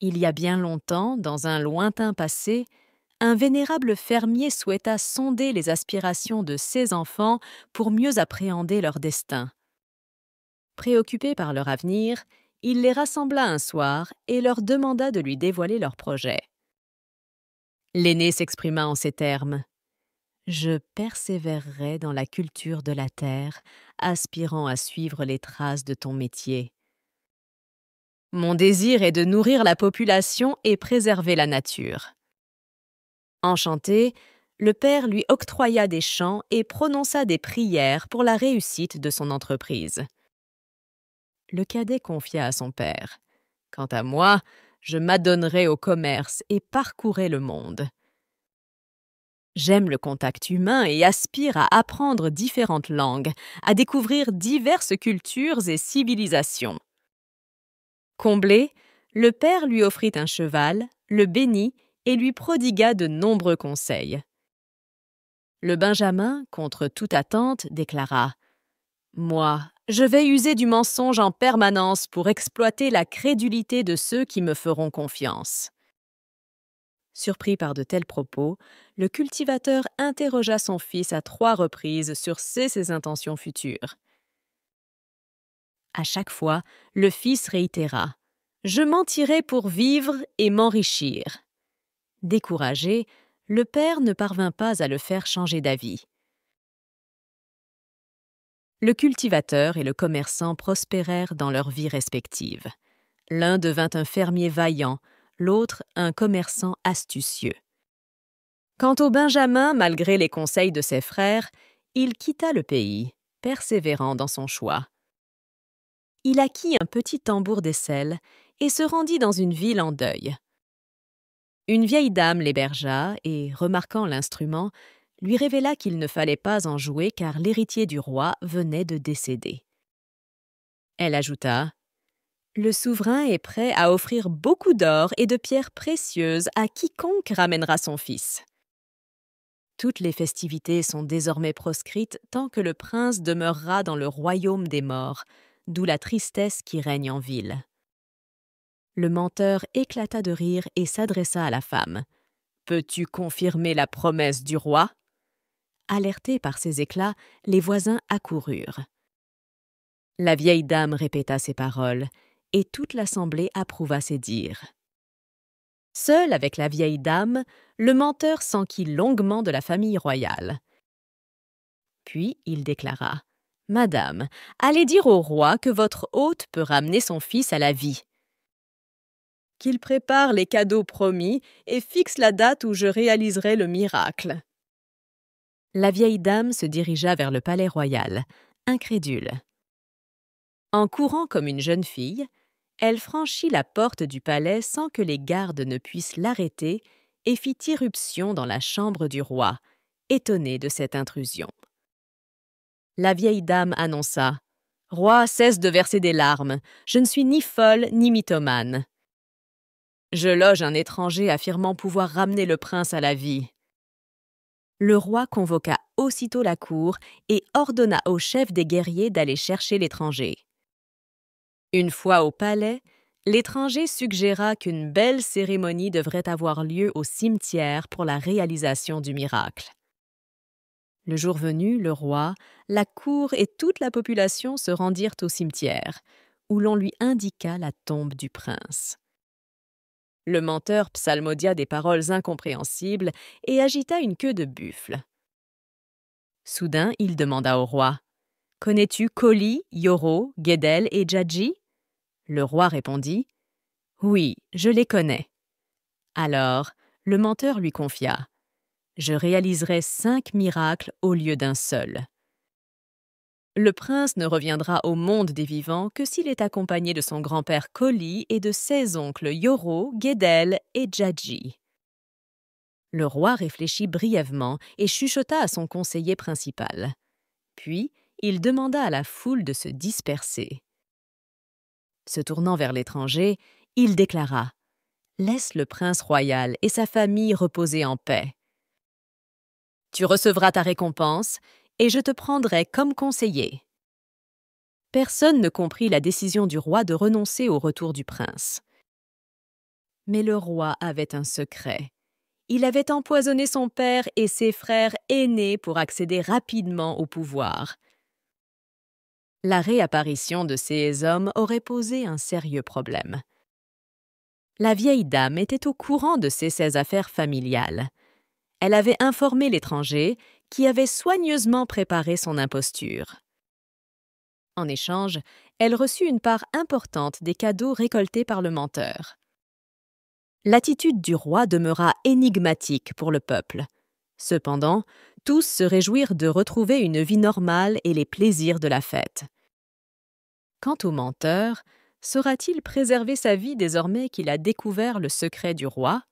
Il y a bien longtemps, dans un lointain passé, un vénérable fermier souhaita sonder les aspirations de ses enfants pour mieux appréhender leur destin. Préoccupé par leur avenir, il les rassembla un soir et leur demanda de lui dévoiler leurs projets. L'aîné s'exprima en ces termes. « Je persévérerai dans la culture de la terre, aspirant à suivre les traces de ton métier. Mon désir est de nourrir la population et préserver la nature. » Enchanté, le père lui octroya des champs et prononça des prières pour la réussite de son entreprise. Le cadet confia à son père. « Quant à moi, je m'adonnerai au commerce et parcourrai le monde. J'aime le contact humain et aspire à apprendre différentes langues, à découvrir diverses cultures et civilisations. » Comblé, le père lui offrit un cheval, le bénit et lui prodigua de nombreux conseils. Le benjamin, contre toute attente, déclara « Moi, je vais user du mensonge en permanence pour exploiter la crédulité de ceux qui me feront confiance. » Surpris par de tels propos, le cultivateur interrogea son fils à 3 reprises sur ses intentions futures. À chaque fois, le fils réitéra « Je mentirai pour vivre et m'enrichir. » Découragé, le père ne parvint pas à le faire changer d'avis. Le cultivateur et le commerçant prospérèrent dans leurs vies respectives. L'un devint un fermier vaillant, l'autre un commerçant astucieux. Quant au Benjamin, malgré les conseils de ses frères, il quitta le pays, persévérant dans son choix. Il acquit un petit tambour d'aisselle et se rendit dans une ville en deuil. Une vieille dame l'hébergea et, remarquant l'instrument, lui révéla qu'il ne fallait pas en jouer car l'héritier du roi venait de décéder. Elle ajouta « Le souverain est prêt à offrir beaucoup d'or et de pierres précieuses à quiconque ramènera son fils. » Toutes les festivités sont désormais proscrites tant que le prince demeurera dans le royaume des morts, d'où la tristesse qui règne en ville. Le menteur éclata de rire et s'adressa à la femme. « Peux-tu confirmer la promesse du roi ?» Alertés par ces éclats, les voisins accoururent. La vieille dame répéta ces paroles, et toute l'assemblée approuva ses dires. Seul avec la vieille dame, le menteur s'enquit longuement de la famille royale. Puis il déclara « Madame, allez dire au roi que votre hôte peut ramener son fils à la vie. Qu'il prépare les cadeaux promis et fixe la date où je réaliserai le miracle. » La vieille dame se dirigea vers le palais royal, incrédule. En courant comme une jeune fille, elle franchit la porte du palais sans que les gardes ne puissent l'arrêter et fit irruption dans la chambre du roi, étonnée de cette intrusion. La vieille dame annonça « Roi, cesse de verser des larmes, je ne suis ni folle ni mythomane. Je loge un étranger affirmant pouvoir ramener le prince à la vie. » Le roi convoqua aussitôt la cour et ordonna au chef des guerriers d'aller chercher l'étranger. Une fois au palais, l'étranger suggéra qu'une belle cérémonie devrait avoir lieu au cimetière pour la réalisation du miracle. Le jour venu, le roi, la cour et toute la population se rendirent au cimetière, où l'on lui indiqua la tombe du prince. Le menteur psalmodia des paroles incompréhensibles et agita une queue de buffle. Soudain, il demanda au roi « Connais-tu Koli, Yoro, Guédel et Djadji ?» Le roi répondit « Oui, je les connais. » Alors, le menteur lui confia « Je réaliserai 5 miracles au lieu d'un seul. Le prince ne reviendra au monde des vivants que s'il est accompagné de son grand-père Koli et de ses oncles Yoro, Guédel et Djadji. » Le roi réfléchit brièvement et chuchota à son conseiller principal. Puis, il demanda à la foule de se disperser. Se tournant vers l'étranger, il déclara « Laisse le prince royal et sa famille reposer en paix. Tu recevras ta récompense et je te prendrai comme conseiller. » Personne ne comprit la décision du roi de renoncer au retour du prince. Mais le roi avait un secret. Il avait empoisonné son père et ses frères aînés pour accéder rapidement au pouvoir. La réapparition de ces hommes aurait posé un sérieux problème. La vieille dame était au courant de ces affaires familiales. Elle avait informé l'étranger qui avait soigneusement préparé son imposture. En échange, elle reçut une part importante des cadeaux récoltés par le menteur. L'attitude du roi demeura énigmatique pour le peuple. Cependant, tous se réjouirent de retrouver une vie normale et les plaisirs de la fête. Quant au menteur, saura-t-il préserver sa vie désormais qu'il a découvert le secret du roi?